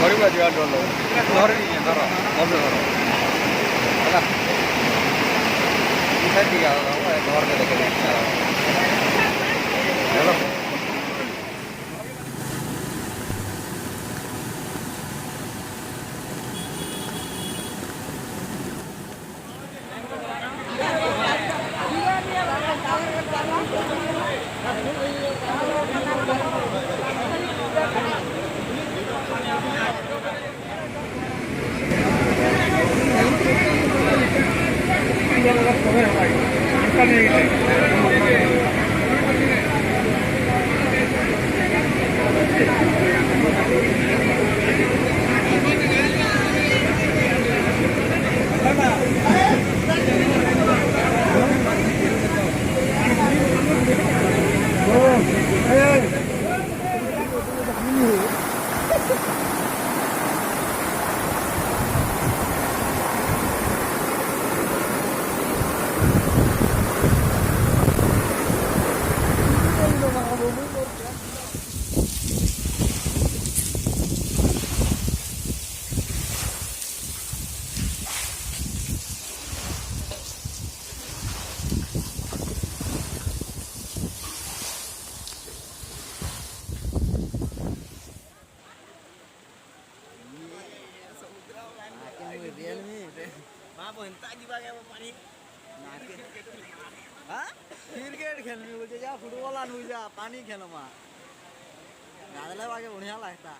ଧରିବା ଯିବା ଡର ଧରିନି ଧର ମତେ ଧର ହେଲା ଟିକେ ଘରକେ ଦେଖେ ଇଚ୍ଛା ହେଲା क्रिकेट खेलने जा फुटबॉल जा पानी खेल गाधले बागे बढ़िया लगता